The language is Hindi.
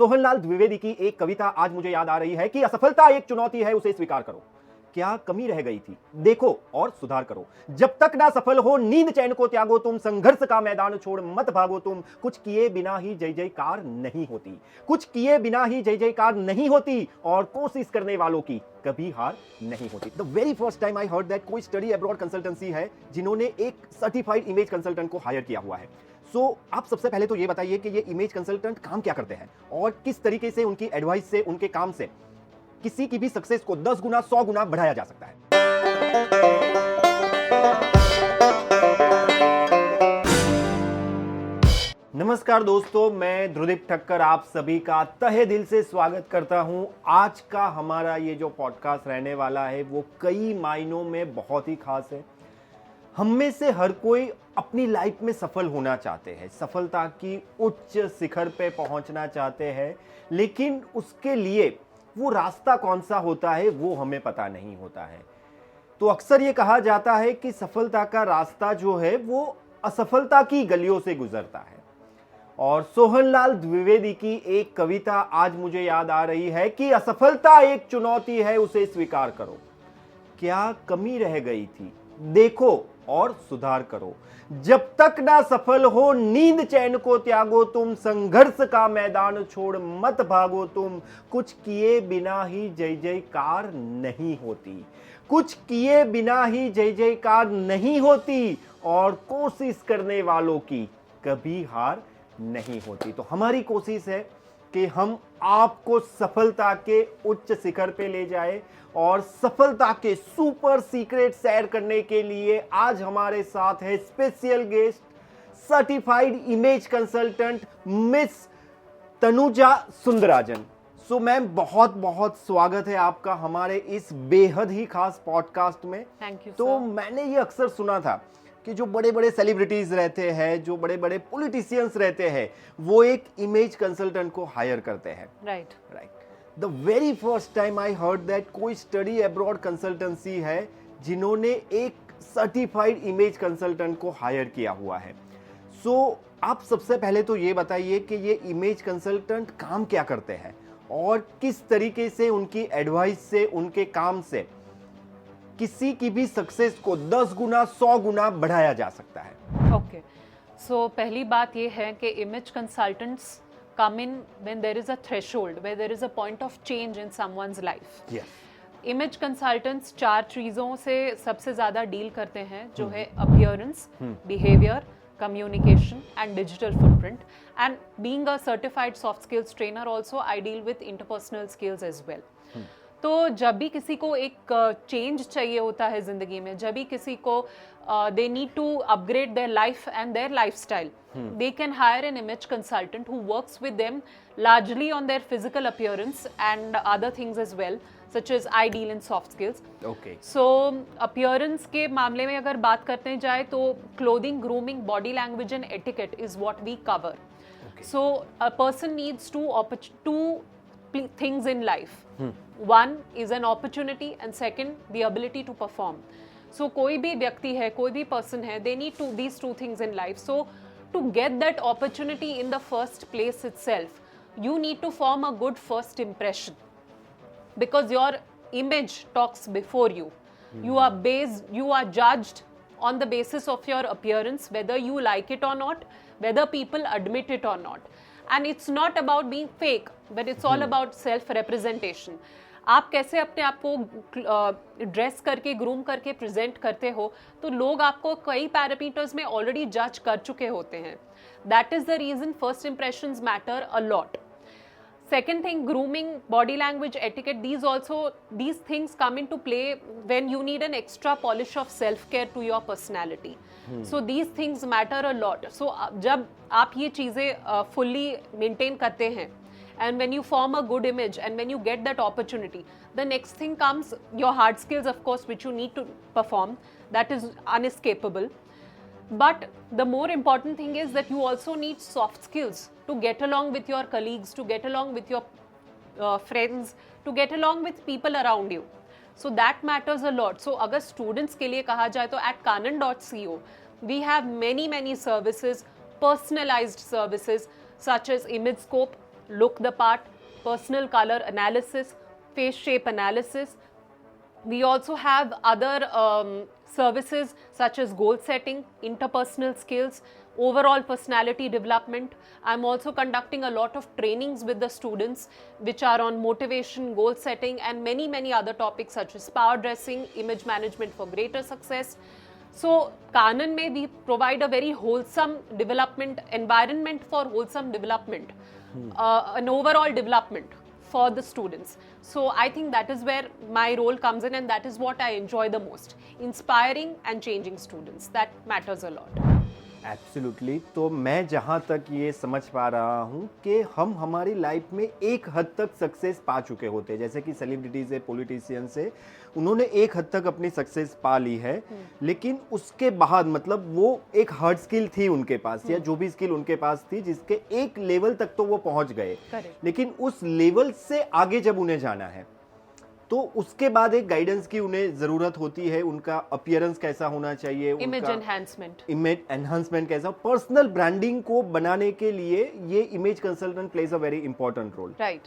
सोहनलाल द्विवेदी की एक कविता आज मुझे याद आ रही है कि असफलता एक चुनौती है, उसे स्वीकार करो। क्या कमी रह गई थी, देखो और सुधार करो। जब तक ना सफल हो नींद चैन को त्यागो तुम, संघर्ष का मैदान छोड़ मत भागो तुम। कुछ किए बिना ही जय जयकार नहीं होती, कुछ किए बिना ही जय जयकार नहीं होती, और कोशिश करने वालों की कभी हार नहीं होती। The very first time I heard that कोई स्टडी अब्रॉड कंसल्टेंसी है जिन्होंने एक सर्टिफाइड इमेज कंसल्टेंट को हायर किया हुआ है। आप सबसे पहले तो ये बताइए कि ये इमेज कंसल्टेंट काम क्या करते हैं और किस तरीके से उनकी एडवाइस से, उनके काम से किसी की भी सक्सेस को 10 गुना 100 गुना बढ़ाया जा सकता है। नमस्कार दोस्तों, मैं ध्रुदीप ठक्कर आप सभी का तहे दिल से स्वागत करता हूं। आज का हमारा ये जो पॉडकास्ट रहने वाला है वो कई मायनों में बहुत ही खास है। हम में से हर कोई अपनी लाइफ में सफल होना चाहते हैं, सफलता की उच्च शिखर पे पहुंचना चाहते हैं, लेकिन उसके लिए वो रास्ता कौन सा होता है वो हमें पता नहीं होता है। तो अक्सर ये कहा जाता है कि सफलता का रास्ता जो है वो असफलता की गलियों से गुजरता है। और सोहनलाल द्विवेदी की एक कविता आज मुझे याद आ रही है कि असफलता एक चुनौती है, उसे स्वीकार करो। क्या कमी रह गई थी, देखो और सुधार करो। जब तक ना सफल हो नींद चैन को त्यागो तुम, संघर्ष का मैदान छोड़ मत भागो तुम। कुछ किए बिना ही जय जयकार नहीं होती, कुछ किए बिना ही जय जयकार नहीं होती, और कोशिश करने वालों की कभी हार नहीं होती। तो हमारी कोशिश है कि हम आपको सफलता के उच्च शिखर पे ले जाए, और सफलता के सुपर सीक्रेट शेयर करने के लिए आज हमारे साथ है special guest, certified image consultant miss Tanuja Sundarajan. Ma'am, बहुत बहुत स्वागत है आपका हमारे इस बेहद ही खास पॉडकास्ट में। Thank you. तो मैंने ये अक्सर सुना था कि जो बड़े बड़े सेलिब्रिटीज रहते हैं, जो बड़े बड़े पॉलिटिशियंस रहते हैं, वो एक इमेज कंसल्टेंट को हायर करते हैं। Right. The very first time I heard that कोई स्टडी अब्रॉड कंसल्टेंसी है जिन्होंने एक सर्टिफाइड इमेज कंसल्टेंट को हायर किया हुआ है। आप सबसे पहले तो ये बताइए कि ये इमेज कंसल्टेंट काम क्या करते हैं और किस तरीके से उनकी एडवाइस से, उनके काम से किसी की भी सक्सेस को 10 गुना 100 गुना बढ़ाया जा सकता है। ओके, सो पहली बात ये है कि image consultants come in when there is a threshold, where there is a point of change in someone's life. Yes. Image consultants 4 चीज़ों से सबसे ज़्यादा डील करते हैं, जो है appearance, behaviour, communication and digital footprint. And being a certified soft skills trainer also, I deal with interpersonal skills as well. तो जब भी किसी को एक चेंज चाहिए होता है ज़िंदगी में, जब भी किसी को they need to upgrade their life and their lifestyle, they can hire an image consultant who works with them largely on their physical appearance and other things as well, such as I deal in soft skills. Okay. So appearance के मामले में अगर बात करते जाए तो clothing, grooming, body language and etiquette is what we cover. Okay. So a person needs two things in life. One is an opportunity and second the ability to perform. So कोई भी व्यक्ति है, कोई भी person है, they need these two things in life. So to get that opportunity in the first place itself, you need to form a good first impression, because your image talks before you. You are judged on the basis of your appearance, whether you like it or not, whether people admit it or not. And it's not about being fake, but it's all about self representation. आप कैसे अपने आप को ड्रेस करके, ग्रूम करके प्रेजेंट करते हो, तो लोग आपको कई पैरामीटर्स में ऑलरेडी जज कर चुके होते हैं. That is the reason first impressions matter a lot. Second thing, grooming, body language, etiquette, these things come into play when you need an extra polish of self-care to your personality. So these things matter a lot. So जब आप ये चीज़ें fully maintain करते हैं, and when you form a good image and when you get that opportunity, the next thing comes your hard skills, of course, which you need to perform. That is unescapable. But the more important thing is that you also need soft skills to get along with your colleagues, to get along with your friends, to get along with people around you. So that matters a lot. So अगर students के लिए कहा जाए तो at Kanan.co we have many services, personalized services such as ImageScope, look the part, personal color analysis, face shape analysis. We also have other services such as goal setting, interpersonal skills, overall personality development. I'm also conducting a lot of trainings with the students which are on motivation, goal setting and many other topics such as power dressing, image management for greater success. So Kanan mein we provide a very wholesome development environment for wholesome development, an overall development for the students. So I think that is where my role comes in, and that is what I enjoy the most. Inspiring and changing students, that matters a lot. Absolutely. तो मैं जहाँ तक ये समझ पा रहा हूँ कि हम हमारी लाइफ में एक हद तक सक्सेस पा चुके होते हैं, जैसे कि सेलिब्रिटीज है, पॉलिटिशियंस है, उन्होंने एक हद तक अपनी सक्सेस पा ली है, लेकिन उसके बाद मतलब वो एक हार्ड स्किल थी उनके पास या जो भी स्किल उनके पास थी जिसके एक लेवल तक तो वो पहुंच गए, लेकिन उस लेवल से आगे जब उन्हें जाना है तो उसके बाद एक गाइडेंस की उन्हें जरूरत होती है। उनका अपीयरेंस कैसा होना चाहिए, इमेज एनहांसमेंट, इमेज एनहांसमेंट कैसा, पर्सनल ब्रांडिंग को बनाने के लिए ये image consultant plays a very important role, right.